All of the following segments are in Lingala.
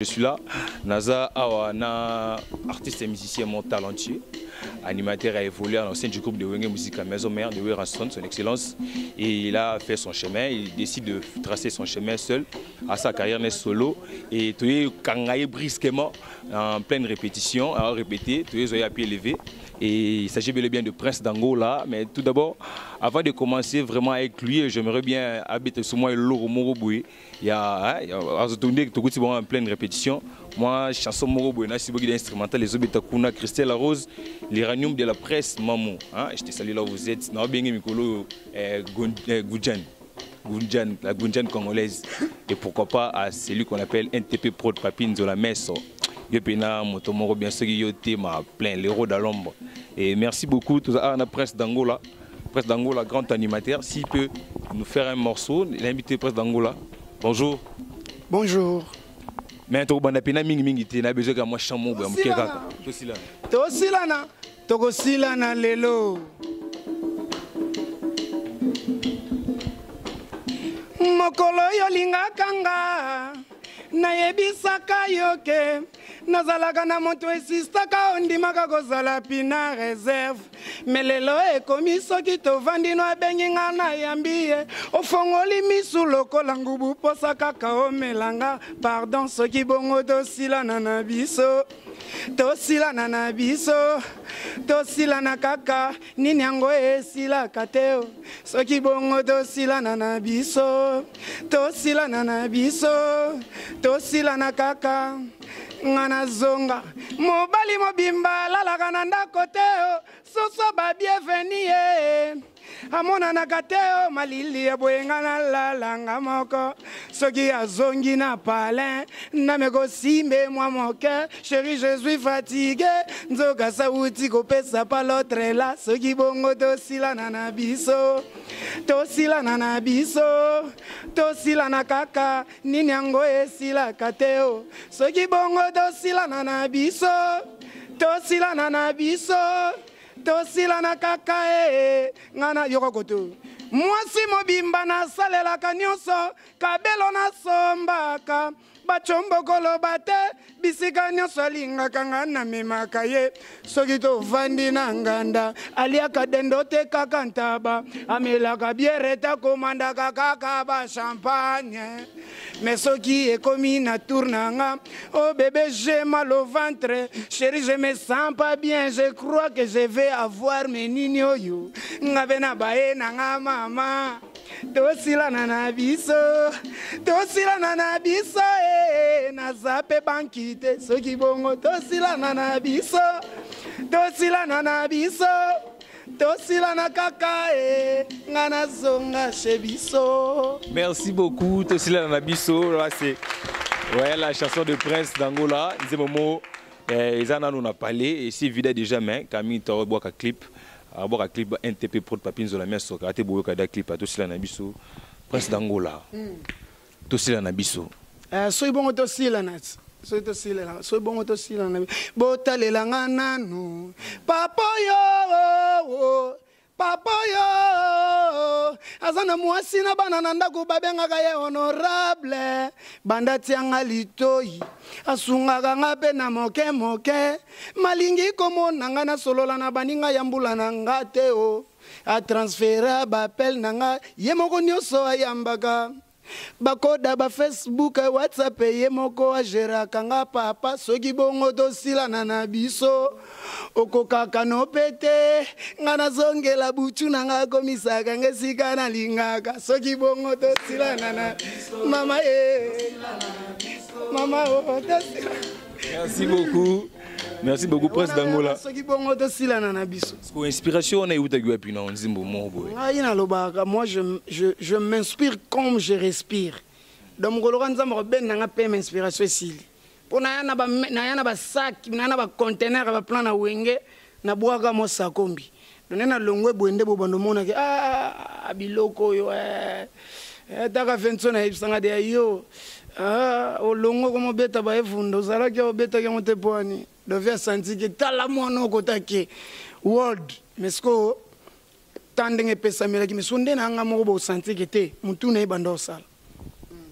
Je suis là, Naza Awana, artiste et musicien mon talentueux, animateur a évolué en sein du groupe de Wenge Musique à Maison Mère de Wéraston, son excellence, et il a fait son chemin, il décide de tracer son chemin seul à sa carrière solo, et tu es kangaye brusquement en pleine répétition, à répéter, tu es à pied levé. Et il s'agit bel et bien de Prince d'Angola, mais tout d'abord, avant de commencer vraiment avec lui, j'aimerais bien habiter sur moi et Loro Moroboué. Il y a en pleine répétition. Moi, chanson Moroboué, Nassi Bogi d'instrumental, les Obetakuna, Christelle Rose, l'Iranium de la presse, Mamou. Je te salue là où vous êtes. Naobengi Mikolo, Goudjan, la Goudjan congolaise. Et pourquoi pas à celui qu'on appelle NTP Pro de Papine de la Messe. Yopena, Motomoro, bien sûr, Yoté, ma plein, l'héros d'Alombre. Et merci beaucoup, tout ça, à la presse d'Angola, grand animateur. S'il peut nous faire un morceau, l'invité presse d'Angola. Bonjour. Bonjour. Mais tu as besoin de besoin de moi chamou, Togosilana lelo. Mokolo yolinga kanga. Nayebisaka yoke nazalaka na moto esistaka ondimaka kozala pina réserve melelo ekomi soki tovandi no abengi nga na yambi ye ofongoli misu lokola ngubu posa kaka omelanga pardon soki bongo tosilana na biso tosilana na biso tosilana kaka nini yango esilaka te soki bongo tosilana na biso tosilana na biso tosilana kaka ngana zonga mobali mobimba lalaka na ndako te soso ba bienvenue amonanaka te malili ya boyenga na lalanga moko soki azongi na palin namekosimbe mwa moke chéri je suis fatigué nzoka sauti kopesa pa l'autre là soki bongo tosilana na biso tosilana na biso tosilana kaka nini yango esilaka te soki bongo tosilana na biso tosilana na biso tosilana kaka ngana yoko koto mwasi mobimba nasalelaka nyonso kabelo nasombaka bachombokolo bate bisika nyonso alingaka nga namemaka ye soki tovandi na nganda aliaka dendo te kaka ntaba amelaka biere takomandaka kaka bachampagne mais soki ekomi na tour na nga oh bébé j'ai mal au ventre chérie je me sens pas bien je crois que je vais avoir mes nini oyo ngabe na bae na nga mama tosilana na biso tosilana na biso nazape banki te soki bongo tosilana na biso tosilana na biso tosilana kaka ngana zonga chez biso. Merci beaucoup, tosilana na biso. Là c'est la chanson de Prince d'Angola. Ils en ont parlé et c'est vidé déjà mais Camille t'as boire un clip. Avoir un clip NTP Pro de Papine de la Messe, so kate boyo kada clip à tous na biso Prince d'Angola. Tosila na biso. Soy bon tosila na. Soy tosila, soy bon tosila na. Botalela nanu. Papoyo. Papoyo. Azana mwasi na bana ndako babengaka ye honorable. Banda tianga litoi. Asungaka nga pe na moke moke malingi komona nga na solola na baninga yambula na nga te a transfera bapel na nga ye moko nyonso ayambaka bakoda ba Facebook WhatsApp ye moko ageraka nga papa soki bongo tosilana na biso okokaka no pete nga nazongela butu na nga komisaka ngesika na lingaka soki bongo tosilana na mama Maman, merci beaucoup. Merci beaucoup, Prince d'Angola. Inspiration, moi, je m'inspire comme je respire. Donc, je m'inspiration ici. Pour na sac, na conteneur, plan na wenge, na boaga mo sakombi. Donc, na longwe boende bo bandomona ke biloko yo taka fensona ibsanga de yo. Olongo comme beta ba efundo zala ke obeta ke motepoani devia sentir que tala mwana okotake world mesko tandenge pesa mela ki mesonde na nga moko bo sentir que te mutu na ibanda osala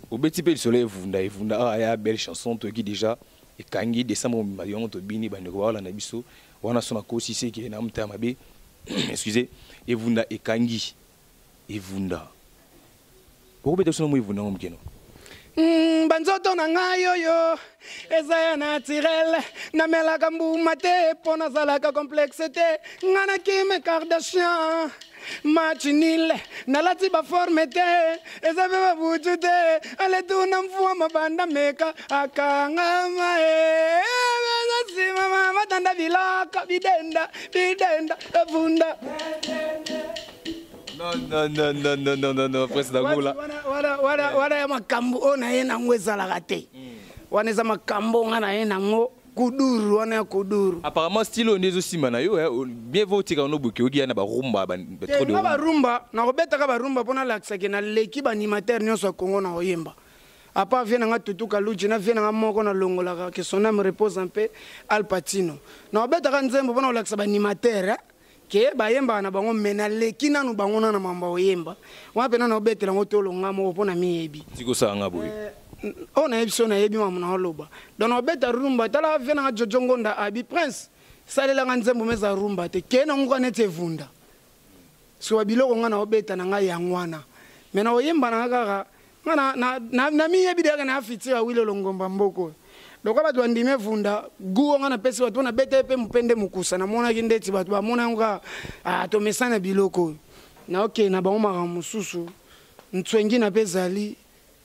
Au petit peu le soleil vunda et vunda a ya belle chanson to qui déjà et kangi décembre mayon to bini ba ndeko wala na biso wana sona ko si c'est qui na mta mabe excusez et vunda et kangi et vunda pour beta sona mo vunda ngomkeno banzoto na ngai oyo eza ya naturel namelaka mbuma te mpo nazalaka complexe te nga na Kim Kardashian match nil nalati baforme te eza mpe babutu te aletuna mfuwa mabanda meka akangama esimama batanda bilaka bidenda evunda. Non, président Goula. Voilà ya makambo ona ye nango ezalaka te. Wana eza makambo nga na ye nango kuduru wana ya kuduru. Apparemment style on est aussi mana yo bien voté quand no boki oki na ba rumba ba trop de. Na ba rumba na robeta ka ba rumba pona laksa ke na leki ba animateur nyonso Kongo na oyemba. Apa vient nga tutuka luji na vient nga moko na longola que son âme repose un peu Al Pacino. Na robeta ka nzembo pona laksa ba animateur ke bayemba na bango mena leki nanu bango na mamba oyemba wape na obetela ngotolo ngamo pona miyebi tiko sanga boy ona ebiso na yebi mamu na holoba don obeta rumba tala vena nga jojongo nda abi prince salela nga nzembo meza rumba te ke na ngwa nete vunda so biloko nga na obeta na nga yangwana mena oyemba na kaka na miyebi de na afitira wilo longomba mboko donc ba doit ndime vunda guo nga na pesi watu na bete pe mpende mukusa na mona kindeti batu ba mona nga to mesana biloko na okay na bango makambo mususu ntwengi na pezali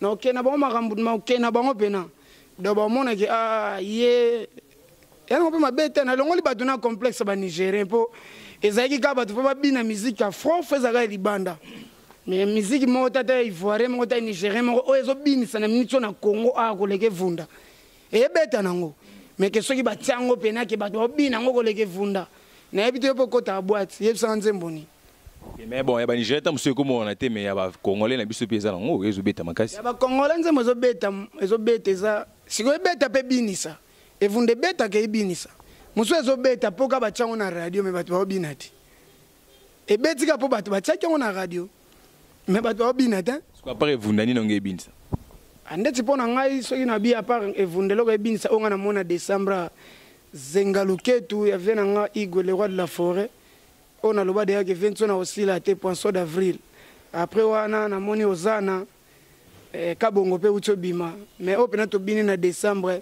na okay na bango makambo ma okay na bango pena do ba mona ke ye yana ko mabete na longoli batu na complexe ba Nigérien po ezaki ka batu po ba bina musique afro fezaka libanda mais musique mo tata ivoirien mo tata Nigérien mo o ezo binisa na minitso na Congo a ko leke vunda et beta nango mais que ceux qui batiango pena ke bato bina ngo ko leke vunda na ebito po kota boîte yebisa nzemboni mais bon ya ba Nigeria ta monsieur comme on a été mais ya ba congolais na biso pesa nango ezo beta makasi ya ba congolais nzembo ezo beta za siko beta pe binisa e vunde beta ke binisa muso ezo beta poka batiango na radio mais bato ba binati e betika po bato batiango na radio mais bato ba binata quoi après vundani nango ebinisa andeti pona ngai soki na bia par evundelo ko ebinisa onga na mona décembre zengaluketu ya vena nga Igwe le roi de la forêt on a loba de ya ke vento na aussi la te poisson d'avril après wana na moni ozana kabongo pe uto bima mais opena to bini na décembre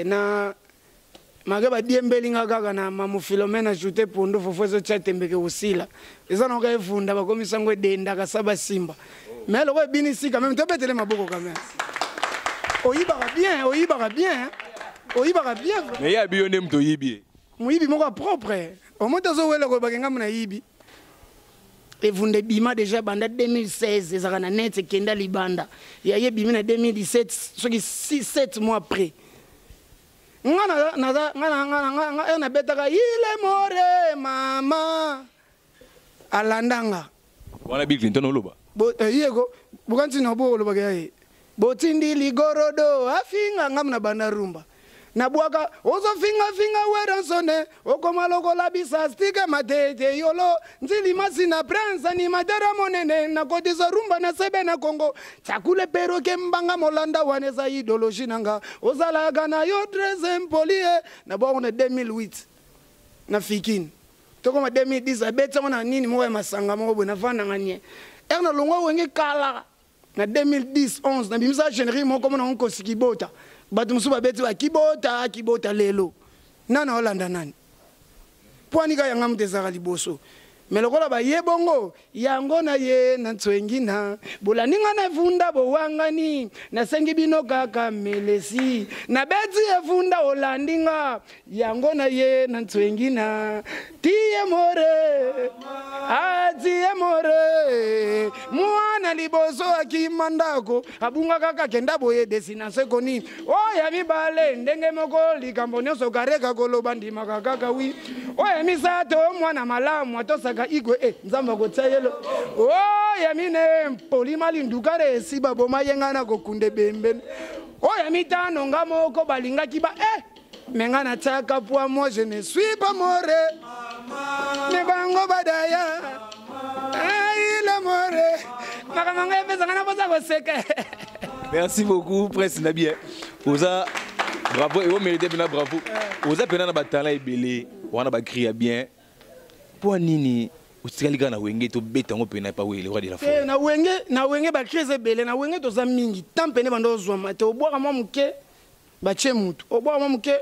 na magaba diembeli nga kaka na mamu Philomena ajouté pondo fofo zo tembeke osila eza na ka evunda ba komisango denda ka saba simba mais le roi bini si quand même to betele maboko quand même oyibaka bien mais ya biyone mto yibi muyibi moko propre au moins tazo wele ko bakenga mna yibi evunde bima déjà banda 2016 ezaka na net kenda libanda ya ye bimi na 2017 soki 7 mois après ngana betaka ile more mama alandanga wana Bill Clinton oloba yego bukanti na bo oloba ke botindi ligorodo afinga ngamna banda rumba na bwaka ozo finga weransone okoma loko labisa stike matete yolo nzili masina prince ni madera monene na kodiza rumba na sebe na Congo chakule pero ke mbanga molanda waneza idologie nanga ozala gana yo dresse impolie na bongo na 2008 na fikini tokoma 2010 abetsa na nini moya masanga mo bona vana nganye erna longo wenge kala na 2010 11 na bimisa générie mo comme na onko sikibota batu musuba beti ba kibota lelo nana Holanda nani pwani ka yanga mutezaka liboso melokola ba yebongo yango na ye na ntwengina bulaninga na vunda bo wangani na sengi bino kaka melesi na beti evunda Holandinga yango na ye na ntwengina tie more tie more mwana liboso akimandako abunga kaka kenda boye destination koni oya mibale ndenge moko likambo nyonso kareka koloba ndima kaka wi oya misato mwana malamu atosaka Igwe nzamba ko tsayelo oya mine polimali ndukare esiba boma yengana ko kunde bembe oya mitano ngamoko balinga kiba mengana tsaka pour moi je ne suis pas more ne bango badaya ile more makamanga pesa kana boza ko seke Merci beaucoup, Prince Nabi. Oza, bravo, et vous méritez bien bravo. Oza, pendant la bataille, il belé, on a crié bien. Pour nini, vous savez que na wenge to beta on peut pas le roi de la forêt. Na wenge ba crié belé, na wenge to za mingi. Tant pene bando zwa te oboa mo muke ba chemutu. Oboa mo muke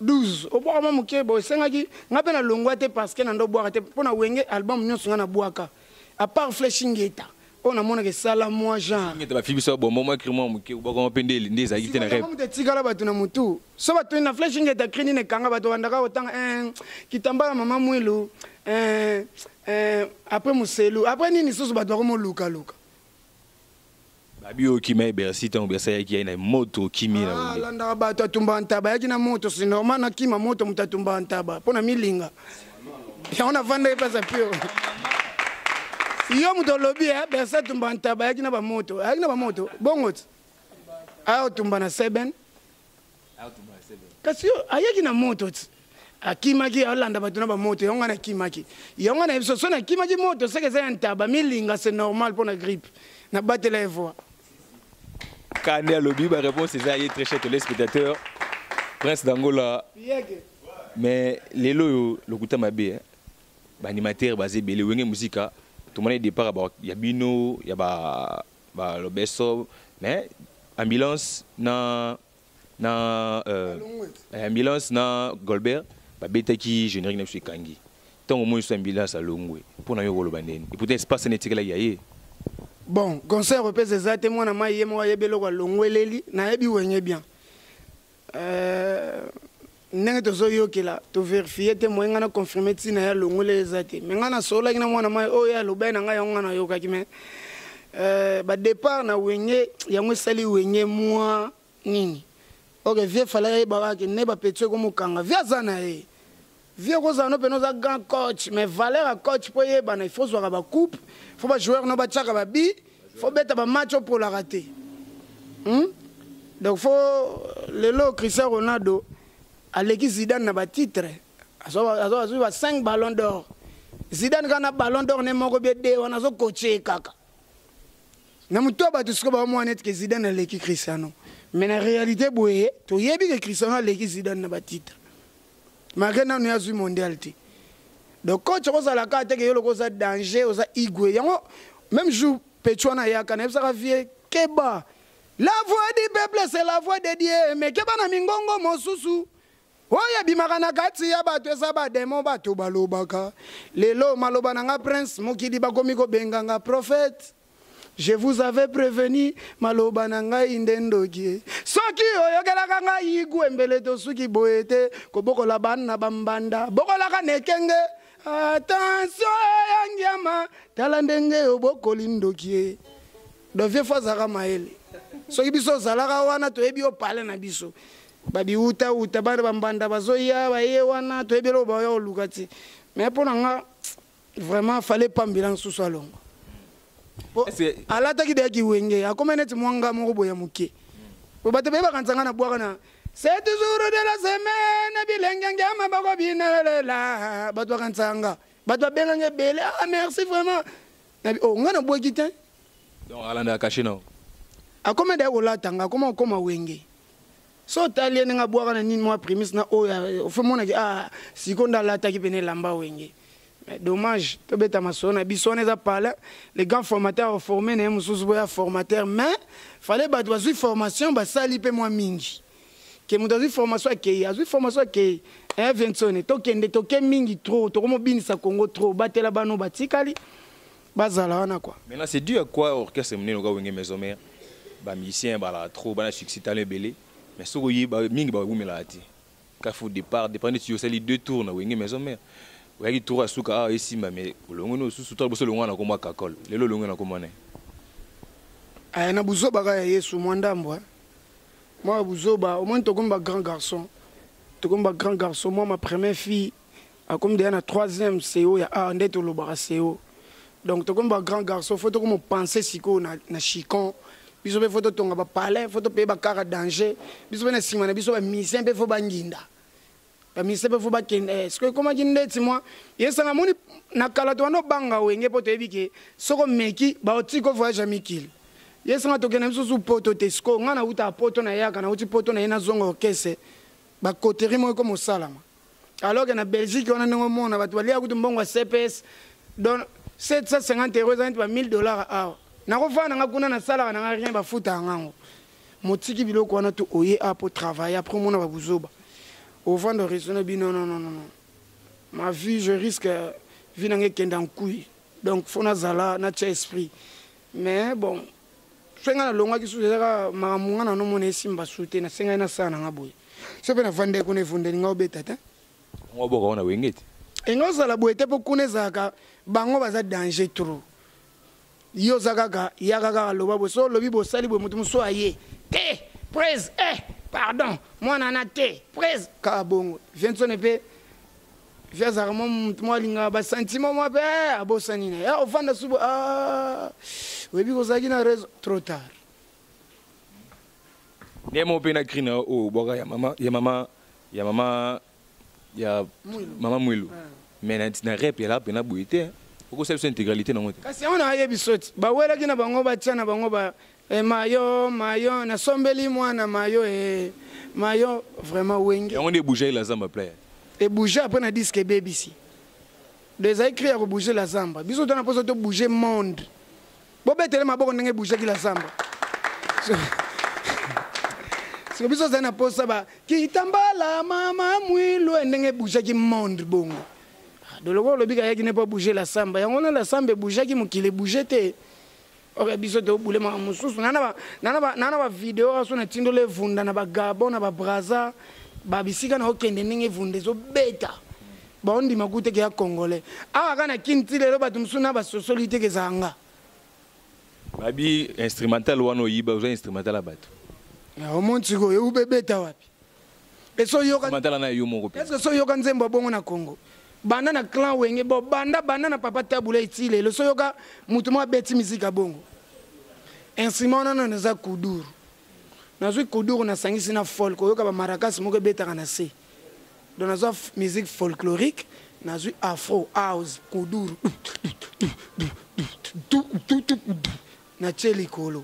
12. Oboa mo muke bo sengaki ngape na longwa te parce que na ndo boa te pona wenge album nyonso na boaka. À part Fleshingeta. On a mon que sala moi Jean. Tu vas filmer ça bon moment écriment que vous va pendel des agité na rêve. Comme te tigala batu na mutu. So batu na Fleshingeta krini ne kanga batu wandaka otang kitambala mama mwelu après muselu après nini soso batu ko mo luka. Babi o kimé bersi ton bersa qui na moto kimi na. Ah landa batu tumba ntaba yaki na moto c'est normal na kima moto mutatumba ntaba. Pona milinga. Ya on a vendre pesa pio. Yo muto lobby bersa tumba ntaba yaki na ba moto bongot ayo tumba na 7 kasi yo ayaki na moto akimaki alanda batuna ba moto yonga na kimaki yonga na biso so na kimaki moto seke za ntaba milinga c'est normal pour la grippe na batela evo Kane à lobby ba réponse c'est ça y est très cher les spectateurs Prince d'Angola mais lelo le kuta mabe ba animateur basé belé wenge musica tout le monde départ il y a Bino il y a le Besso mais ambulance na ambulance na Golbert ba beta qui générique na sur Kangi tant au moins sur ambulance à Longwe pour na yo lo bandeni et peut-être espace netika la yaye bon concert repèse exactement moi na maye moi yebelo kwa Longwe leli na yebi wenye bien nenge to zo yokela to vérifier te mo ngana confirmer tina ya Longwe les zate mais ngana sola ngina mwana mai o ya lobena nga ngana yoka kime ba départ na wenye yango sali wenye moi nini ok vie fala ba ke ne ba petwe ko mukanga via zana e vie ko zana pe no za grand coach mais valeur à coach po ye bana il faut jouer ba coupe faut ba joueur no ba tchaka ba bi faut beta ba match pour la rater donc faut le lo Cristiano Ronaldo Aleki Zidane na ba titre azo 5 ballons d'or Zidane kana ballon d'or ne moko be de wana zo coacher kaka na muto ba tu sko ba mo net que Zidane aleki Cristiano mais na réalité boye to yebi que Cristiano aleki Zidane na ba titre makena no yazu mondialité donc coach ko za la carte que yolo ko za danger o za igwe yango même jour Petchwana yaka na sa vie keba la voix du peuple c'est la voix de Dieu mais keba na mingongo mosusu oya bimakana kati ya bato eza ba demo bato balobaka lelo maloba nanga prince mokidi bakomi ko benganga prophète je vous avais prévenu maloba nanga indendoki soki oyokelaka nga igwe mbele to suki boete ko bokola bana bambanda bokola ka nekenge attention yangiama tala ndenge obokoli ndoki do vie fazaka maele soki biso zalaka wana to ebi opale na biso babi uta bana bambanda bazoya baye wana to ebelo ba yo lukati mais pour nga vraiment fallait pas bilan sous salon ala taki de ki wenge akomeneti mwanga mo boya muke po bato be ba kantsanga na bwa kana c'est toujours de la semaine bilenge ngama bako binalela bato kantsanga bato benga bele merci vraiment oh ngana bwa kite donc alanda caché non akomede ko latanga koma wenge so talien nga bwa kana nini moi prémisse na o fait mona ki sikonda lata ki pene lamba wenge. Dommage, to beta masona bisone za pala les grands formateurs formés né mususu boya formateur mais fallait ba doisu formation ba sali pe moi mingi ke mudazu formation ke azu formation ke Vincent to kende to ke mingi trop to komo binisa Congo trop batela bano batikali bazala wana quoi. Maintenant c'est dû à quoi orchestre mené no ga wenge maison mère ba musicien ba la trop ba na succès talent belé mais soko yi ba mingi ba wumela ati ka faut départ dépendre tu sali 2 tours na wenge maison mère oui, tout à souka ici, mais le long sous tout le monde a comme kakol. Le long on a comme on est. Ah, na buzo baga yesu mwandambo. Moi buzo ba au moins to comme grand garçon. To comme grand garçon, moi ma première fille a comme déjà na 3e CO ya ndé to lo bara CO. Donc to comme grand garçon, faut to comme penser siko na chicon. Biso be faut to tonga ba palais, faut to pe ba kara danger. Biso be na simana biso ba mission pe faut ba nginda. Mais c'est pas faut pas est-ce que comment dire moi yesanga moni na kala to no banga wenge poto ebike soko meki ba otiko voyage amikil yesanga tokena biso su poto tesco nga na uta poto na yaka na uti poto na yena zongo kese ba koteri mo ko mosalama alors que na Belgique on a ndongo mona batu balia kutu mbongo CPS donc 750 euros za ba $1000 awa na ko fana nga kuna na sala na rien ba futa ngango motiki biloko wana to oye apo travailler après mona ba buzoba au fond de raisonner non non non non ma vie je risque vie nange kenda en couille donc faut na zala na cha esprit mais bon fenga na longa kisu zaka mamunga na no mona simba sute na senga na sana ngaboy so pe na vande ko ne vunde nga obeta ta ngoboka ona wengeti engozala boete po kunezaka bango baza danger trop yo zakaka yakaka loba bo so lobi bo sali bo mutu muso aye te presse pardon moi nana te presse ka bongo viensone pe viazaka mo linga ba sentiment mo pe abosani na ya ofanda subo webi ko zaki na raison trop tard nemo pe na krina o boka ya mama Mwilu mais na rep là pe na boité ko c'est intégralité na ngote kasi on a yebi soti ba wela kina bango ba tiana bango ba mayo na sombeli mwana mayo vraiment wenge on est bouger la zamba player et bouger après na disque baby si des écrits à bouger la zamba biso tona poso to bouger monde bo betele maboko ndenge bouger ki la zamba c'est biso zana posa ba ki tambala mama Mwilu ndenge bouger ki monde bongo de logo le biga yaki ne pas bouger la samba yango na la samba bouger ki mukile bouger te ok biso to boule ma mususu nana ba vidéo aso na tindo le vunda na ba Gabon na ba Brazza ba bisika na okende ndenge vunde zo beta ba ondi makute ke ya congolais awa kana kintile lo batu musuna ba socialité ke zanga babi instrumental wano yiba uza instrumental abatu ya omonti ko yo bebeta wapi eso yo kan instrumental na yo moko est-ce que so yo kan zembo bongo na Congo banda na clan wenge bo banda na papa tabula itile le so yo ka mutu mo beti musique bongo instrument na za kuduru na zo kuduru na sangisi na folk yo ka ba maracas mo ke beta kana se donc na zo musique folklorique na zo afro house kuduru na cheli kolo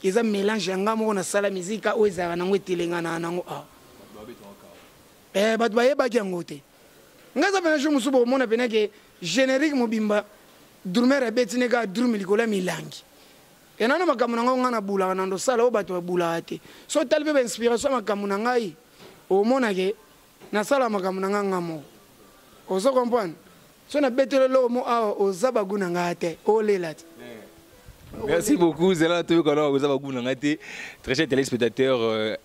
eza mélange nga mo na sala musique o ezaka na ngwetelenga na nango batu bayeba ki yango te ngaza pena jour musubo mona pena ke générique mobimba drummer abeti nega drum likola milangi enana makambo na nga na bula na ndo sala o batu bula ate so talbe ba inspiration makambo na ngai o mona ke na sala makambo na nga ngamo ozo comprendre so na betele lo mo a ozaba guna ngate o lela te. Merci beaucoup Zela to ko na ozaba guna ngate. Très chers téléspectateurs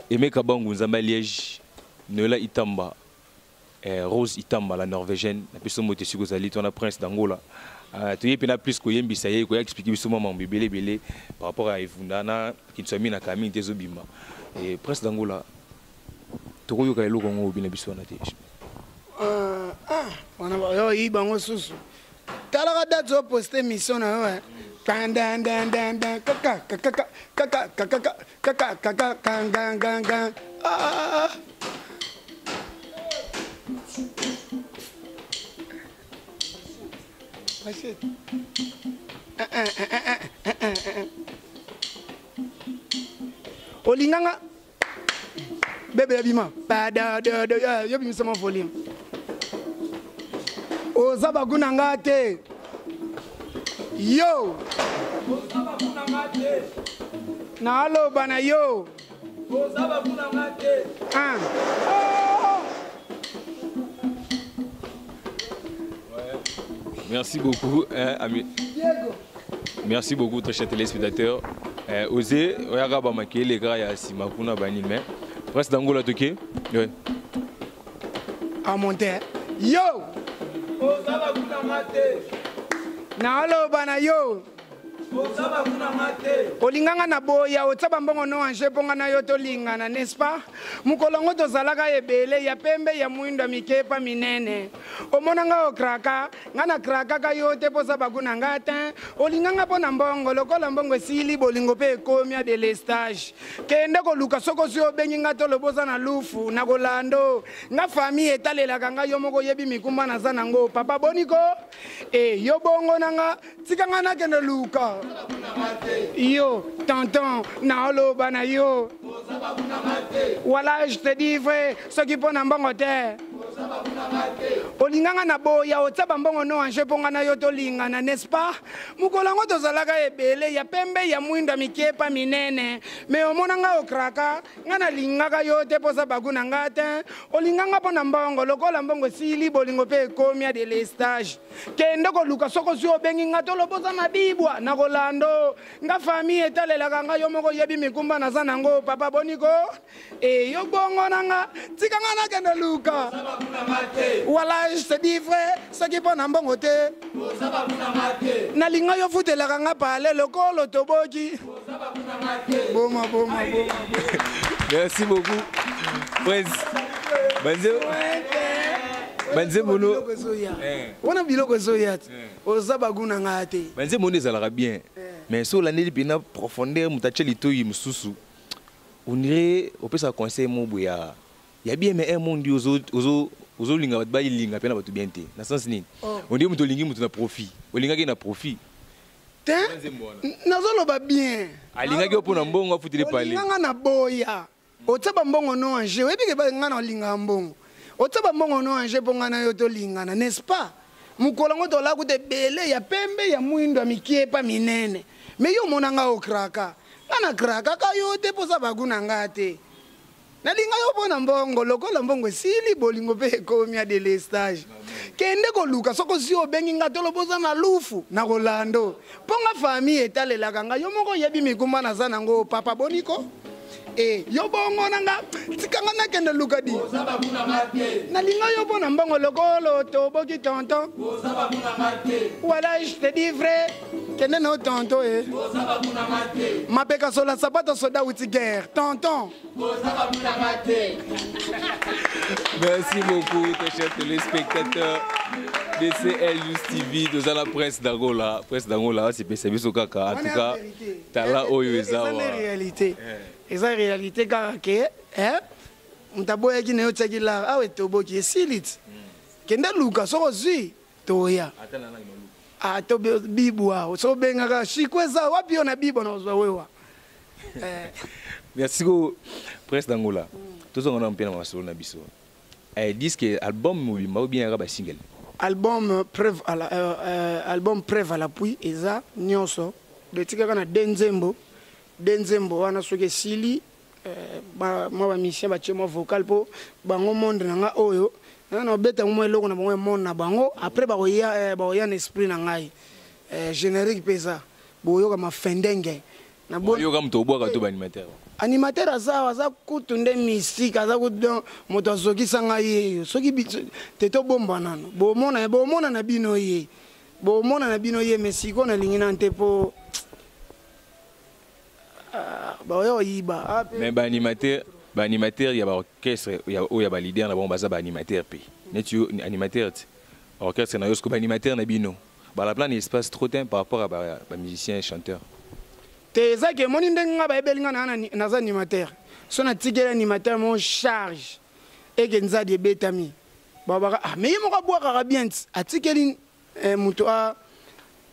Aimé Kabangu Nzamba Liège Nola Itamba Rose Itamba la norvégienne na peso mote siko zali tona prince d'Angola tu y pena plus ko yembisa ye ko expliquer biso maman belé par rapport à Evundana qui soit mis na kamine tezo bimba et prince d'Angola to ko yoka eloko ngo bina biso na te wana ba yo ibango susu tala ka date zo poster mission na yo dan kaka olinganga bebe yabima bada yo bimisa ma volume ozaba kunanga te yo ozaba kunanga te na alo bana yo ozaba kunanga te Merci beaucoup, ami. Merci beaucoup, très chers téléspectateurs. Osez, regardez ma les gars, il y a Simakuna Banilme. Presque d'Angola, ok? Oui. À monter. Yo! Osaba Kunamate. Nalo bana yo. Osaba Kunamate. Olinganga na boya, otsaba mbongo no anje ponga na yo to lingana, n'est-ce pas? Mukolongo to zalaka ebele ya pembe ya muinda mikepa minene. Omonanga okraka, ngana kraka ka yote posa bakuna ngata. Olinganga pona mbongo, lokola mbongo esili bolingo pe komia de l'estage. Kende ko luka soko sio bengi ngato loboza na lufu, na golando. Nga famille etalela kanga yo moko yebi mikumba na zanango. Papa boniko, yo bongo nanga, tika ngana kende luka. Yo, tonton, naolo bana yo. Voilà, je te dis frère, ce qui pon en bon terre. Olinganga na boya otaba mbongo no anje ponga na yo to lingana, n'est-ce pas? Mukolango tozalaka ebele ya pembe ya mwinda mikepa minene. Me omonanga okraka, ngana lingaka yo te posa baguna ngate. Olinganga pona mbongo lokola mbongo sili bolingo pe komia de l'estage. Kende ko luka soko si obengi ngato loboza na bibwa na Rolando. Nga famille etalela nga yo moko yebi mikumba na zanango papa boniko. E yo bongo nanga tikanga na kende luka. Voilà, je te dis frère, ce qui pon en bon côté. Na linga yo futela nga pale lokolo toboki. Boma. Merci beaucoup. Prince. Banze mono. Wana biloko zoyat. Ozaba guna ngate. Banze mono ezalaka bien. Mais sur l'année de profondeur mutache litoyi mususu. On dirait on peut ça conseiller mon boya. Il y a bien mais un monde ozo linga ba linga pena batu bien te. Na sens ni. On dit muto lingi muto na profit. O linga ki na profit. Te? Nazolo ba bien. A linga ki opona mbongo afutile pale. Linga na boya. Otaba mbongo no anje. Webi ke ba ngana linga mbongo. Otaba mbongo no anje ponga na yo to lingana, n'est-ce pas? Mukolango to la kute bele ya pembe ya mwindo mikiepa minene. Me yo monanga okraka. Ngana kraka ka yo te posa baguna ngate. Na linga yo pona mbongo lokola mbongo sili bolingo pe komia de l'estage. Kende ko luka soko si obengi ngato loboza na lufu na Rolando. Ponga famille etalela kanga yo moko yebi mikumba na zanango papa boniko. Yo bongo nanga tikanga na kende luka di. Na linga yo pona mbongo lokolo toboki tonton. Voilà, je te dis frère, kende no tonton Mapeka sola sapato soda uti guerre, tonton. Merci beaucoup, très chers téléspectateurs de CLUS TV, de la presse d'Angola. Presse d'Angola, c'est service au caca. En tout cas, t'as là où il est. C'est la réalité. C'est la réalité car que, mtaboya ki neyo tsaki la, awe toboki silit. Kenda luka soko zi toya. To bibwa, so benga shikweza wapi ona bibo na ozwa wewa. Merci beaucoup, presse d'Angola. Tout ça on a un peu dans ma na biso. Disque album ou bien raba single. Album preuve à l'appui eza nyonso de tika na Denzembo wana soke sili ba mission ba chemo vocal po bango monde nga oyo na beta mo eloko na bango monde na bango après ba oya na esprit na ngai générique pesa boyo kama fendenge na boyo kama to boka to ba animateur aza kutunde mystique aza kudon moto azokisa ngai soki teto bomba nano bomona na bino ye mesiko na lingina ntepo mais animateur il y a orchestre il y a leader na bon baza animateur pe netu animateur orchestre na yosko animateur na bino la plan espace trop temps par rapport à musicien chanteur te zake moni ndenga ba ebelinga na animateur so na tigela animateur mon charge et que nza de betami baba mais yemo ka boaka bien atikeli muto a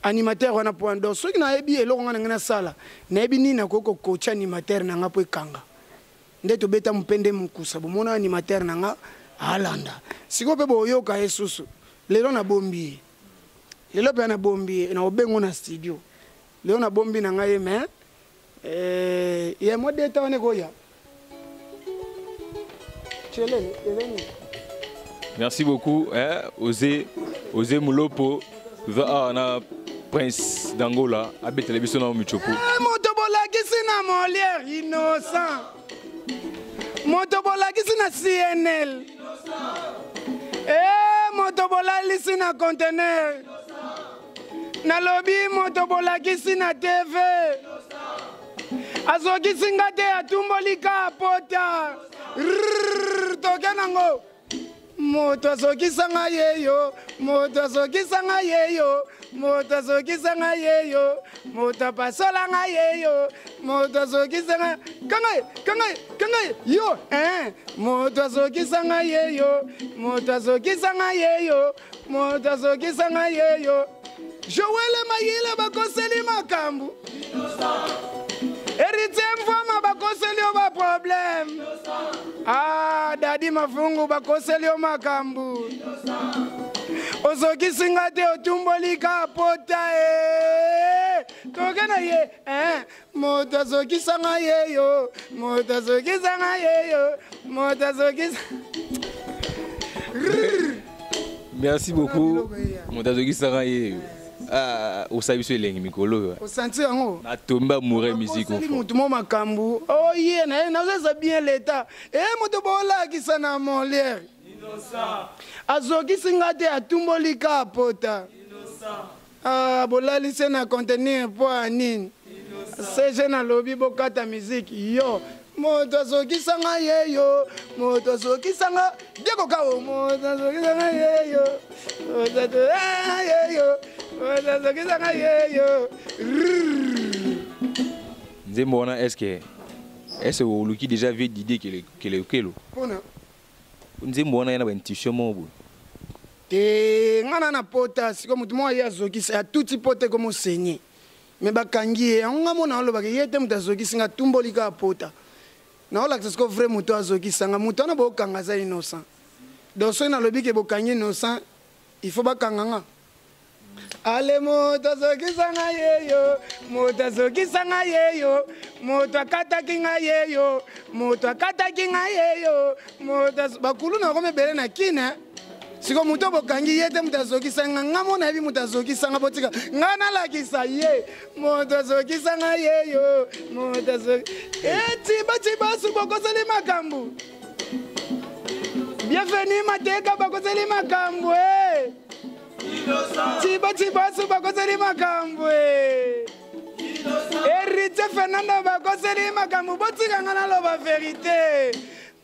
animateur wana point d'or soki na ebi eloko ngana ngana sala na ebi nina koko coach animateur na nga po ekanga ndeto beta mpende mukusa bomona animateur na nga alanda siko pe boyoka esusu lelo na bombi na obengo na studio lelo na bombi na nga ye mais ya modeta wane koya chelele. Merci beaucoup Osé Mulopo va Prince d'Angola à télévision na Michopo. Motobola kisina Molière innocent. Motobola kisina CNL. Motobola lisina conteneur. Na lobby motobola kisina TV. Azoki singate atumbolika pota. Tokenango. Moto azokisa nga yeyo, moto azokisa nga yeyo, moto azokisa nga yeyo, moto pasola nga yeyo, moto azokisa nga kanga yo moto azokisa nga yeyo, moto azokisa nga yeyo, moto azokisa nga yeyo, Joël Mayile bakoseli makambu Héritier Mvama bakoseli ba problème Dadi Mafungu bakoseli makambu Ozoki singate otumboli ka pota Tokena ye Mota zoki sanga ye yo Mota zoki sanga ye yo Mota zoki Merci beaucoup. Mota zoki sanga ye yo Osabiso elengi mikolo Osanti yango Natomba moure musique au fond Mutu mo makambu Oh ye na ça bien l'état mutu bola ki sana molière Innocent Azoki singate atumboli ka pota Innocent bolali se na contenir po anine Seje na lobby bokata musique yo Moto zoki sanga ye yo Moto zoki sanga Diego kao Moto zoki sanga ye yo Moto zoki ye yo Moto zoki sanga ye yo Nzembona est-ce que Oluki déjà vu d'idée qu'elle est kelo Pona Nzembona yana ba intuition mo Te ngana na pota siko mutu mo ya zoki sa tuti pote comme saigné mais bakangi nga mona lo baki yete mutu zoki singa tumboli ka pota na ola que c'est vrai mutu azoki sanga mutu na bo kanga za innocent donc so na lobi ke bo kangi innocent il faut bakanga Ale moto zoki sanga yeyo moto zoki sanga yeyo moto akata kinga yeyo moto akata kinga yeyo moto bakulu na kome bele na kina siko muto bokangi yete mutazoki sanga ngamona hivi mutazoki sanga botika ngana lakisa ye moto zoki sanga yeyo moto zoki tiba basu bokoseli makambu bienvenue mateka bokoseli makambu Tiba basu bakoseli makambu Héritier Fernando bakoseli makambu botika ngana loba vérité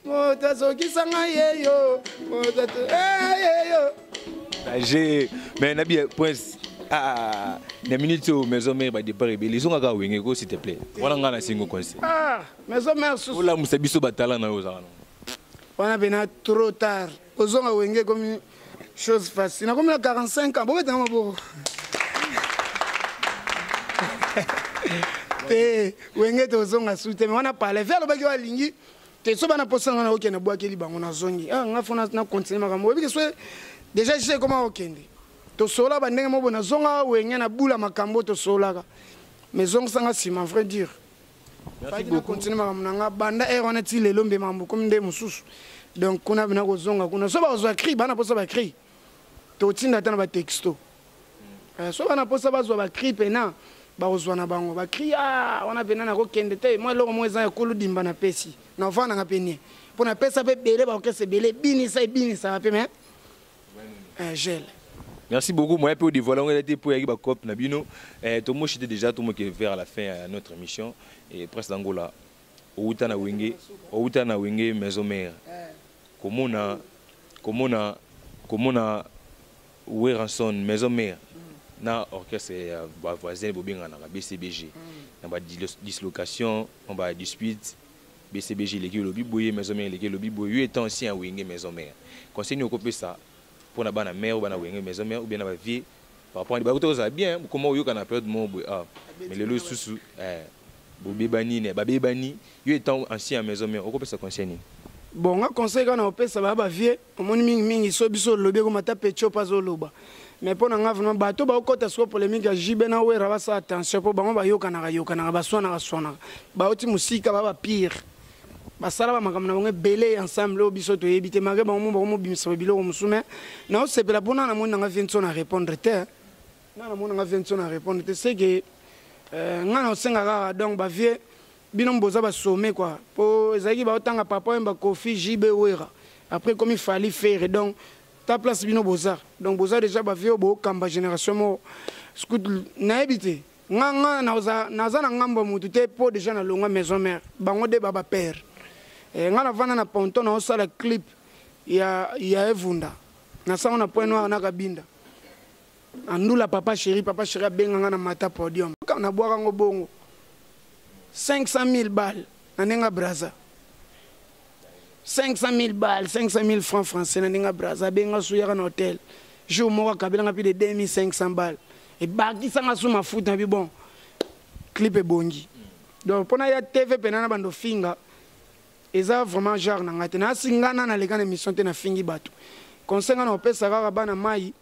Mota zoki sanga yeyo mota yeyo mais nabi prince na minute au maison mère ba départ rebelle ils ont ga wenge ko s'il te plaît wana ngana singo conseil maison mère sous ola musabiso batala na yo zana wana bena trop tard ozonga wenge comme chose facile na comme 45 ans bobeta mabo wenge to zonga soute mais wana parler vers le baki wa lingi te so bana posanga na okende bwakeli bango na zongi nga fona na continuer makambo biki so déjà je sais comment okende to sola ba ndenge mo bona zonga wenge na bula makambo to solaka mais zonga sanga sima vrai dire merci beaucoup continuer makambo nga banda wana ti lelo mbe mambo comme nde mususu donc kuna bina ko zonga kuna so ba zo cri bana posa ba cri to tinda tana ba texto so bana posa ba zo ba cri pena bazwana bango bakri wana pena na kokende te moi loko mo eza ekolo dimba na pesi na vana nga penie pona pesa pe bele ba okese bele bini sa pe mais gel merci beaucoup moi peu dévoiler on était pour y ba cop na bino to mo chité déjà tout mo qui vers la fin à notre émission et presque d'Angola outa na wenge maison mère komona Weranson maison mère na orchestre ba voisin bobinga na BCBG na ba dislocation on ba dispute BCBG les lobi boyer maison mère les lobi boyer étant aussi en wenge maison mère conseil ko ça pour na bana mère ou bana wenge maison mère ou bien na ba vie par rapport ba to ça bien comment yo kana période mo mais le sous bobebani ne ba bebani yo étant ancien maison mère ko ça conseil bon nga conseil kana opesa ba vie omoni mingi so biso lobi ko mata pecho pazo loba mais pour nga vraiment bato ba okota so polémique ya jibe na wera ba sa attention pour bango ba yokana ba sona ba oti musika ba pire ba sala ba makamna bango belé ensemble biso to yebite mage ba mo bimisa bilo ko musume na o sepela pona na mona nga viento na répondre te na mona nga viento na répondre te c'est que nga na senga ga donc ba vie bino mboza ba sommet quoi po ezaki ba otanga papa mba kofi jibe wera après comme il fallait faire donc ta place bino boza donc boza déjà ba vieux bo kamba génération mo scout na habité nga na ngambo mutu te po déjà na longa maison mère bango de baba père nga na vana na ponton na osala clip ya evunda na sango na point noir na kabinda andula papa chéri benga nga na mata podium na boaka ngo bongo 500 000 balles na nenga braza 500 000 balles, 500 000 francs français, na ninga braza, benga souyaka na hôtel. Jour moko kabila nga plus de 2500 balles. et bakisanga sous mafuta bi bon clip e bongi donc pona ya TV penana bando finga eza vraiment genre na ngate na singana na lekana émission te na fingi bato konsenga na opesa kaka bana mai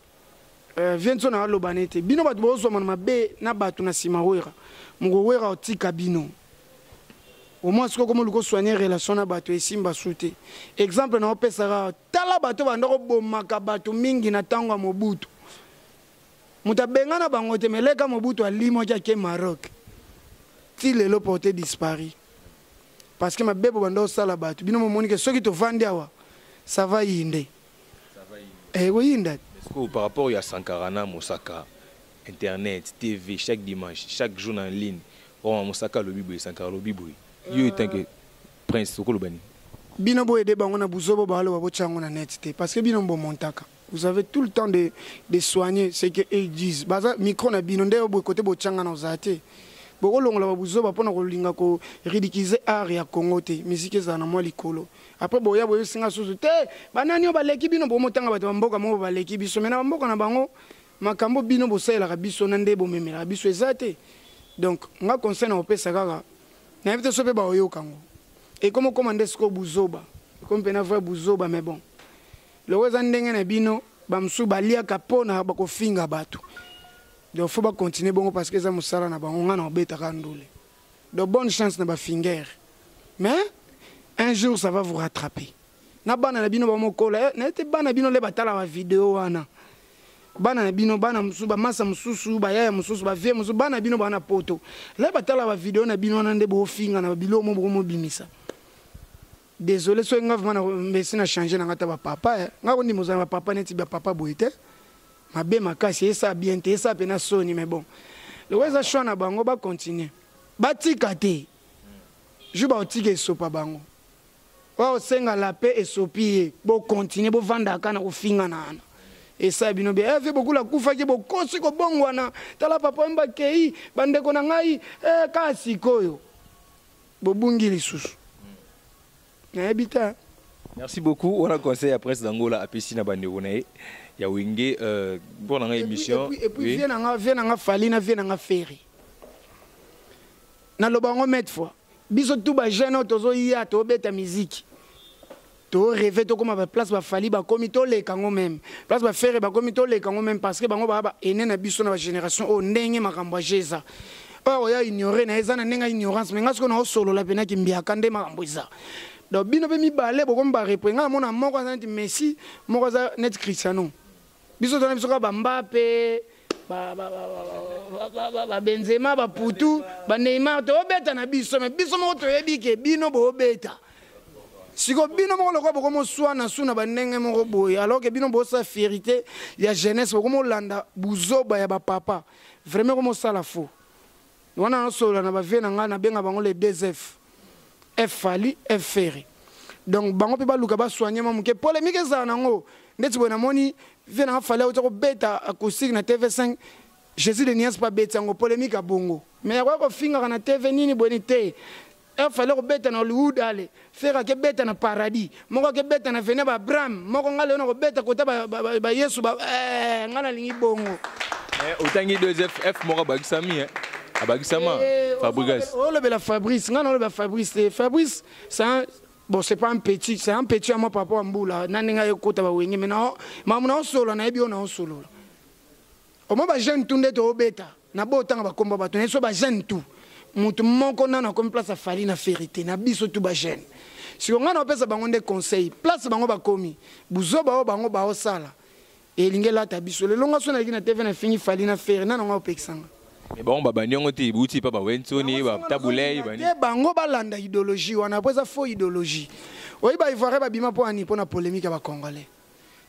viento na lobanete bino bato bozo mana mabe na bato na sima wera mugo wera otika bino au moins ce que comme le soigner relation na bato esimba sute exemple na opesa kaka tala bato bandoko bomaka bato mingi na tango mobutu mutabengana bango te meleka mobutu alimo ke Maroc ti lelo porté disparu parce que ma bebo bando sala bato bino momoni que ceux qui te vendent awa ça va yinde oui yinde est-ce que par rapport à Sankarana Mosaka internet TV chaque dimanche chaque jour en ligne on Mosaka le biboy Sankara le biboy yo tant que prince okolobani bino boye de bango na buzobo ba lo babo chango na net te parce que bino mbo montaka vous avez tout le temps de soigner ce que ils disent baza micro na bino ndeo boye côté bo changa na ozate boko longola ba buzoba pona ko linga ko ridiculiser art ya Congo te musique za na moi likolo après boya boye singa susu te banani o baleki bino bo motanga bato mboka mo baleki biso mena mboka na bango makambo bino bo sala ka biso na ndebo memela biso ezate donc nga conseil na opesa kaka na invité sope ba oyo kango et comment commander ce ko buzoba comme pena vrai buzoba mais bon le weza ndenge na bino bamsu balia kapona ba ko finga bato donc faut pas continuer bon parce que ça musala na bango ngana obeta kandule de bonne chance na ba finger mais un jour ça va vous rattraper na bana na bino ba mokola na te bana bino le batala ba vidéo wana bana na bino bana musu ba masa mususu ba yaya mususu ba vie musu bana bino bana poto le batala ba vidéo na bino na ndebo finga na bilo mo bimisa désolé so nga vraiment mais na changer na ngata ba papa nga ko ndi moza ba papa neti ba papa boite mabe makasi esa bien te esa pena soni mais bon le weza choix na bango ba continuer batika te juba otike sopa bango wa osenga la paix et sopie bo continuer bo vanda kana ko finga na ana esa bino be eve beaucoup la kufa ke bo kosi ko bongwana tala papa mba kei bande ko na ngai kasi koyo bo bungi lisusu na habita. Merci beaucoup. On a conseillé après d'Angola à Pessina Banderonae. Il y a Wingé pour une émission. Et puis viens en Falina, viens en Ferry. Na lo bango met fois. Biso tout ba jeune tozo ya to beta musique. To rêver to comme ba place ba fali ba komi to le kango même. Place ba faire ba komi to le kango même parce que bango ba ene na biso na génération o ndenge makambo jeza. Oh ya ignorer na ezana nenga ignorance mais ngasko na solo la pena ki mbiaka nde makambo za. Donc bino be mi balé bo komba reprenga mona moko za Messi moko za net Cristiano biso tona biso ka ba Mbappé ba Benzema ba Putu ba Neymar to beta na biso mais biso moko to yebi ke bino bo beta siko bino moko loko bo komo swana suna ba ndenge moko boye alors que bino bo sa vérité ya jeunesse bo komo landa buzoba ya ba papa vraiment komo sala faux wana no solo na ba vie na nga na benga bango les 2F Fali Ferry donc bango pe ba luka ba soigner mamu ke polémique za nango ndeti bona moni vena fali auto beta acoustique na TV5 Jésus de Nias pas beta ngo polémique a bongo mais ko finga na TV nini bonité fali ko beta na Hollywood ale fera ke beta na paradis moko ke beta na vene ba Bram moko ngale na ko beta kota ba Yesu ba ngala lingi bongo autangi 2F moko ba gisami Abagisama, Fabrice. Oh, le Fabrice, non, le Fabrice. Fabrice, bon, c'est pas un petit, c'est un petit à moi, papa, en boula. Naninga yokota ba wengi, mais non, maman solo, na ebi on solo. Au moins, jeune tout net au bêta. Na beau temps, ba combat baton, so ba jeune tout. Mutu moko na comme place à Fali na vérité, na biso tout ba jeune. Si on a pesa bango des conseils, place bango ba komi, buzo ba bango ba osala. Et lingela ta biso, le longa so na ki na TV na fini Fali na faire, na nga opexanga. Mais bon, bah bango ti buti pa ba wentoni ba tabulei ba ni. Bango ba landa idéologie, on a pesa faux idéologie. Oui ba ivoire ba bima po ani po na polémique ba congolais.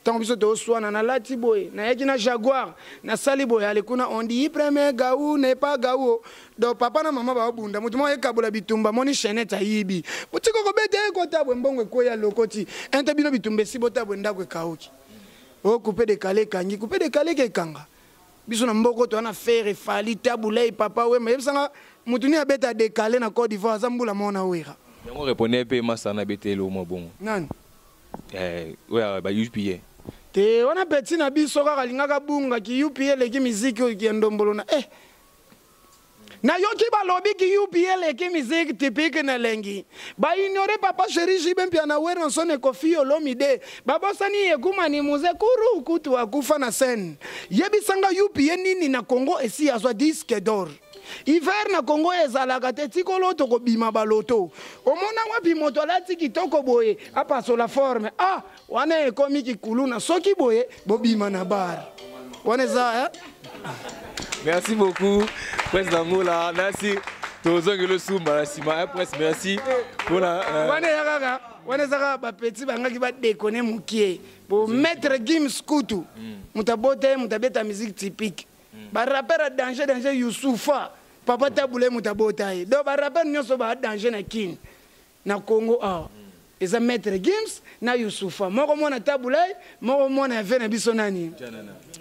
Tant biso to swana na lati boy, na yaki na Jaguar, na sali boy ale kuna on dit premier gaou n'est pas gaou. Donc papa na maman ba bunda, mutu mo ekabula bitumba moni chaînette ayibi. Butiko ko bete ko tabwe mbongo ko ya lokoti. Ente bino bitumbe si botabwe ndako kaoki. O couper de calé kangi, couper de calé ke kanga. Biso na mboko to na faire Fali tabulei papa we mais sanga mutuni abeta décalé na Côte d'Ivoire zambula mona wera. Yango répondait pe masana betelo mo bon. Nani? Ouais ba UPA. te wana petit na biso kaka lingaka bunga ki UPL ki miziki ki ndombolo na na yoki balobi ki UPL ki miziki typique na lengi ba ignore papa chéri jibe mpia na wera nsone Koffi Olomide babosani yekuma ni muze kuru kutu akufa na scène yebisanga UPL nini na Congo esi azwa disque d'or hiver na Congo ezalaka te tikolo to kobima baloto omona wapi moto lati kitoko boye apaso la forme wana ekomi kikuluna soki boye bobima na bar wana za Merci beaucoup Prince Dangola merci tozongi le sumba la sima Prince merci pour la wana zaka ba petit bangaki ba déconner mukie pour mettre Gims Kutu mutabote mutabeta musique typique ba rappeur danger Youssoufa papa tabule mutabota do ba rappeur nyoso ba danger na kin na Congo eza mettre Gims na Youssoufa moko mona tabule moko mona vena biso nani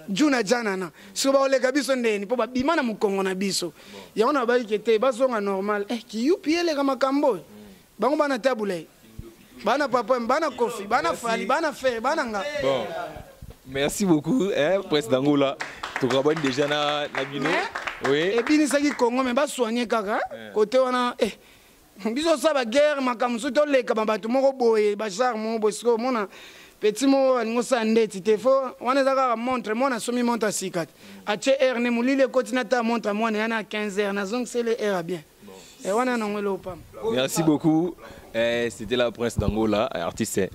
Juna Janana so ba oleka biso ndeni po ba bimana mu Congo na biso yaona ba ikete bazonga normal ki UPL kama kambo bango bana tabule bana papa bana Koffi bana Fally bana Fer bana nga bon merci beaucoup Prince Dangola to kabani déjà na bino oui et bini saki Congo mais ba soigner kaka côté wana biso sa ba guerre makamso to leka bato moko boye ba charme bosiko mona petit mo alingo sa ndeti te fo wana zaka montre mona somi montre sikat ache erne mulile kotinata montre mona yana 15h na zong c'est le air bien et wana nongelo pam merci beaucoup c'était la Prince Dangola artiste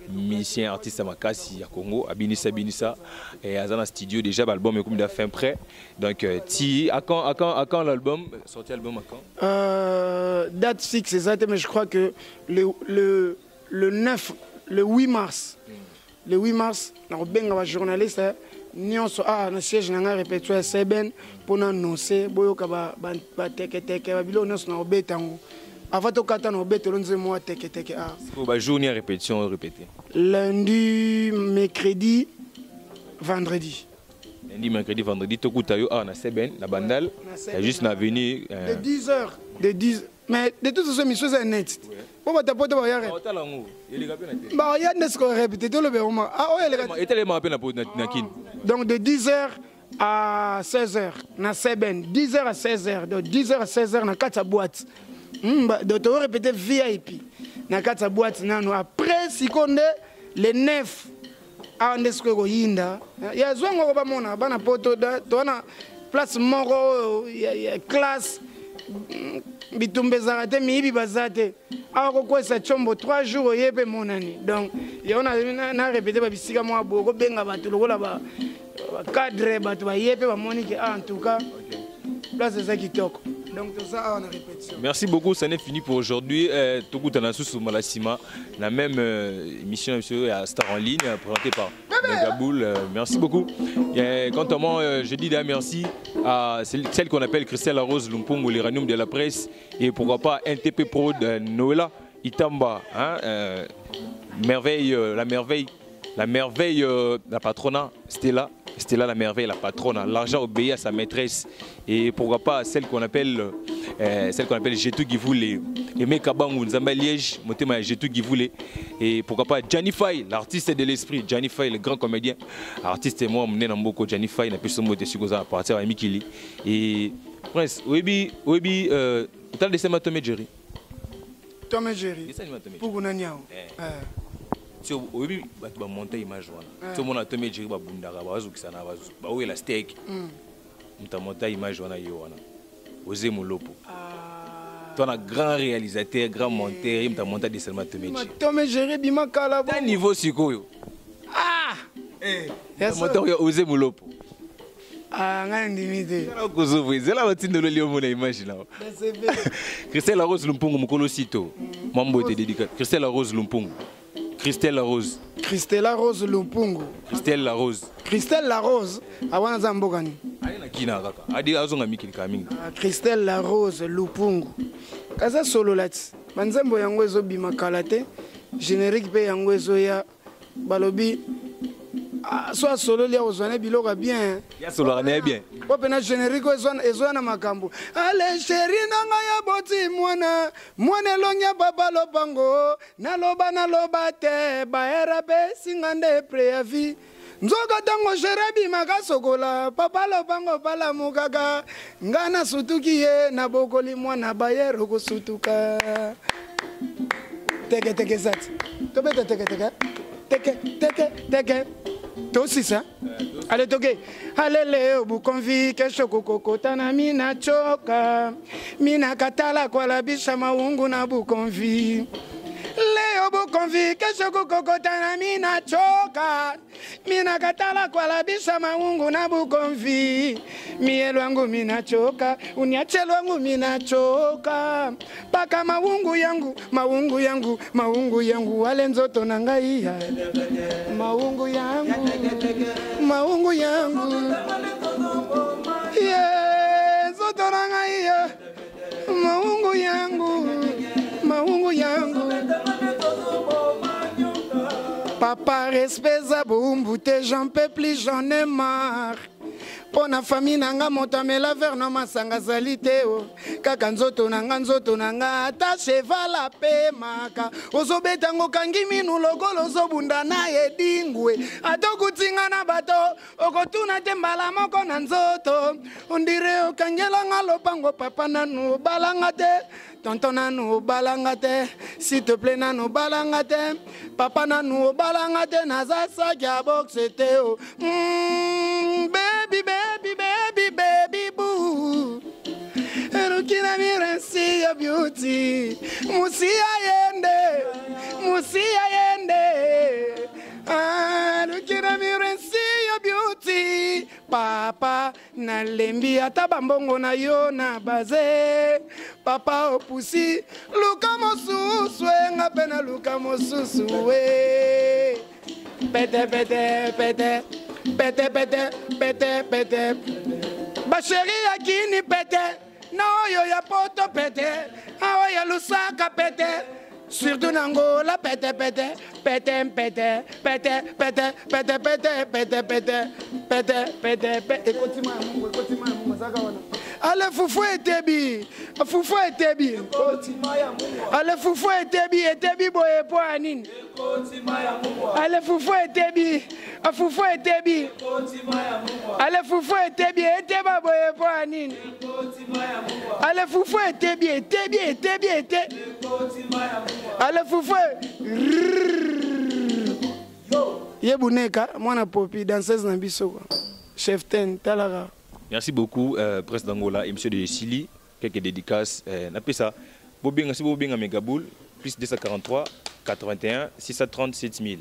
musicien artiste à Makasi à Congo à Binissa et à un studio déjà l'album est comme de fin prêt donc à quand l'album sorti l'album à quand date fixe exacte mais je crois que le 8 mars le 8 mars na benga ba journaliste nyonso na siège na répétition seben pour annoncer boyoka ba teke ba bilo nyonso na obetango avant to kata na obetelo nzemo teke pour ba journée à répétition répéter lundi mercredi vendredi to kutayo na seben na bandal juste na venir de 10h mais de toutes ces missions c'est net pour ba tapote ba yare ba ya ne sko répéter to le beroma donc de 10h à 16h na seben 10h à 16h de 10h à 16h na kata boîte donc on répéter VIP na kata boîte nano après sikonde le 9 a ndesko ko yinda ya zongo ko ba mona bana poto to na place moko ya classe bitumbezaka te miyibi baza te awa kokwesa chombo 3 jours oyebe monani donc yaona na répéter babisika mwa boye kobenga bato lokola cadre bato bayepe bamoni ke en tout cas place eza kitoko donc tout ça on a répétition. Merci beaucoup, ça n'est fini pour aujourd'hui. Tokutana sous Malasima, la même émission à Star en ligne présentée par Gaboul. Merci beaucoup. Quant à moi, je dis merci à celle qu'on appelle Christelle Rose Lumpungu, l'Iranium de la presse, et pourquoi pas NTP Pro de Noëlla Itamba, la merveille, la patronat, Stella la merveille, la patronne. L'argent obéit à sa maîtresse. Et pourquoi pas celle qu'on appelle Jetou Givoulé. Et Mekabangou, Nzamba Liège, Motema Jetou Givoulé. Et pourquoi pas Gianni Faye, l'artiste de l'esprit. Gianni Faye, le grand comédien. Artiste et moi, on est dans beaucoup. Gianni Faye, n'a plus son mot de Sugoza à partir de Mikili. Et Prince, Webi, tu as laissé ma Tomé Jerry. Tomé Jerry. Pour Gounaniao. Si vous avez monté l'image, si vous avez monté la steak, vous avez monté l'image, vous avez monté tu es un grand réalisateur, grand monteur, tu as monté des seulement Tomé Jerry, bima kala. Quel niveau c'est quoi? Tu as monté osé moulopo. Ngandimité. C'est là où tu as le mon image là. Christelle Rose Lumpungu mukolo sito. Mambo te dédicace. Christelle Rose Lumpungu. Christelle Rose. Christelle Rose Lumpungu. Christelle Rose. Christelle Rose. Awana zambogani. Ayina kina kaka. Adi azonga mikili kamingi. Christelle Rose Lumpungu. Kaza solo lati. Banzembo yango ezo bima kalate. Générique pe yango ezo ya balobi. Soit solo lia ozwane biloka bien. Ya solo ane bien. Opena générique ezo na makambo. Ale chéri nanga ya boti mwana longia papa lopango. Na loba te baera be singande préavis. nzoka tango sherebi makasokola papa lopango pala mukaka ngana sutuki ye na bokoli mwana bayero kosutuka teke teke zati tobeta teke teke teke teke teke tosi ça allez toke alele obukonvi kesho kokokota na mina choka mina katala kwa la bisha maungu na bukonvi leo bukonvi kesho kokokota na mina choka mina katala kwa la bisha maungu na bukonvi mielo wangu mina choka uniachelo wangu mina choka paka maungu yangu maungu yangu maungu yangu wale nzoto na ngai maungu yangu maungu yangu yeah nzoto na ngai maungu yangu maungu yangu papa respect za boumboute j'en peux plus j'en ai marre pona famille nanga motamela vers no masanga zalité o kaka nzoto nanga ata cheval ape maka ozobetango kangi minu lokolo zobunda na edingwe atokutinga na bato okotuna te mbala moko na nzoto ondire okangelanga lopango papa nanu balanga te tonton nanu balanga te s'il te plaît nanu balanga te papa nanu balanga te naza saki ya boxe te o baby baby baby baby boo looking at me and see your beauty musia yende looking at me and see your beauty papa na lembi ata bambongo na yo na baze papa opusi luka mosusu nga pena luka mosusu we pete pete pete pete pete pete pete ba chéri akini pete na oyo ya poto pete awa ya lusaka pete surtout nangola pete pete pete pete pete pete pete pete pete pete pete pete ekotima mungu zaka wana ale fufu etebi ale fufu etebi boye po anini ale fufu etebi ale fufu etebi eteba boye po anini ale fufu etebi ale fufu yebuneka mwana popi danseuse na biso chef ten talara. Merci beaucoup, Président d'Angola et Monsieur de Sili. Quelques dédicaces. Ça. Bobinga, si Bobinga Megaboul, plus 243 81 630 7000.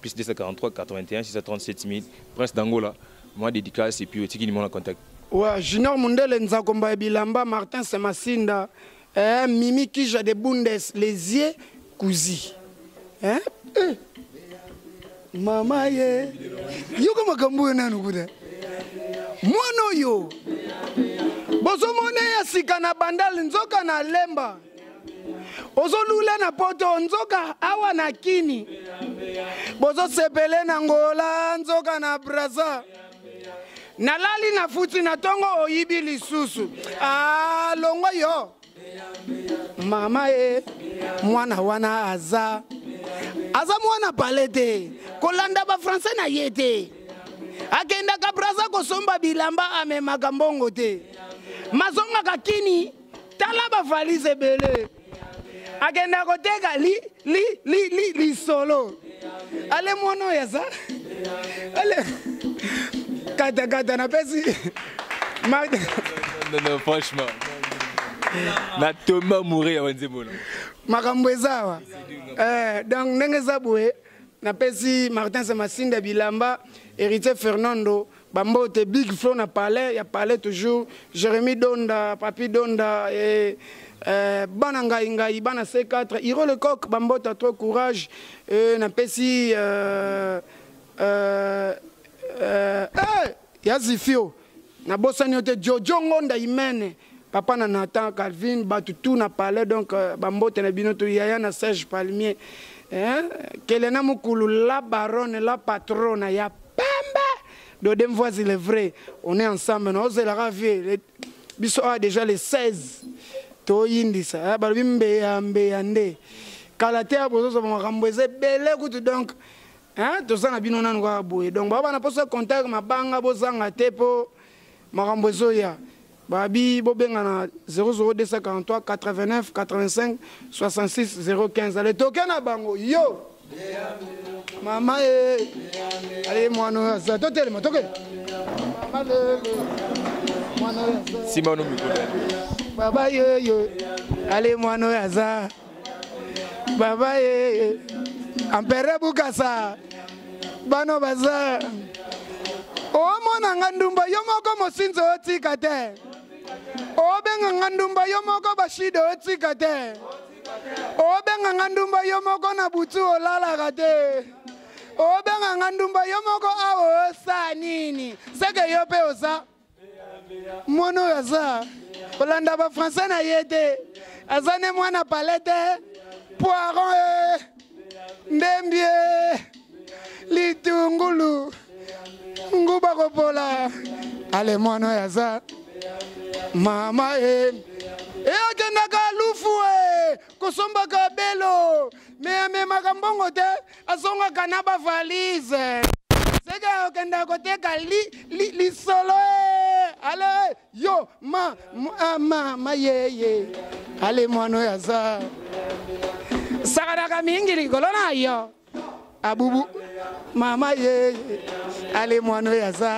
Plus 243 81 630 7000. Prince d'Angola, moi dédicace et puis au tiki numéro contact. Ouais, Junior Mundele Nzakomba Bilamba, Martin Semasinda, Mimi Kija de Bundes, les yeux Kouzi. Hein? Mama ye. Yoko makambu na nukuda. Mwana yo bozo mone ya sika na bandali nzoka na lemba ozo lula na poto nzoka awa na kini bozo sepele na ngola nzoka na braza nalali na futi na tongo oyibi lisusu longo yo mama ye mwana wana aza mwana palete kolanda ba français na yete akenda kabraza kosomba bilamba amemaka mbongo te mazonga kakini tala ba valise bele akenda koteka li solo ale mono yasa ale kata na pesi non franchement na Thomas mourir avant de mourir makambo ezawa donc ndenge zabwe na pesi Martin Semasinda Bilamba héritier Fernando Bambote Big Flo na palais ya palais toujours Jérémy Donda Papi Donda et bana ngai bana C4 Hiro le coq Bambote a trop courage na pesi Yazifio na bosani ote Jojo Ngonda Imene papa na Nathan Calvin batutu na palais donc Bambote na binoto yaya na Serge Palmier Kelena Mukulu la baronne la patronne ya Dodem voici le vrai, on est ensemble, on ose la ravier. Biso a déjà les 16. To yindi ça, balbimbe yande. Kalatea bozo so makamboze bele kutu donc hein tozanga bino nanu kaka boye donc bana posa contact mabanga bozanga te po makambo ezoya babi bobengana 00243 89 85 66 015 ale toke na bango yo mama allez mwana za totelema toke mama le mwana za Simano Mikolo baba yo allez mwana za baba ampere bukasa bano baza o mona ngandumba yo moko mosinzo otika te o benga ngandumba yo moko bashido otika te o benga ngandumba yo moko na butu olala te o benga ngandumba yo moko awo osa nini seke yo pe osa mono yaza olanda ba français na yete azane mwana palete poiron ndembie litungulu nguba kopola ale mono yaza mama akendaka lufu kosombaka belo me makambongo te asongaka na bavalise seke okenda koteka lisolo ale yo ma ye ale mono yaza sakanaka mingi likolo na yo abubu mama ye ale mono yaza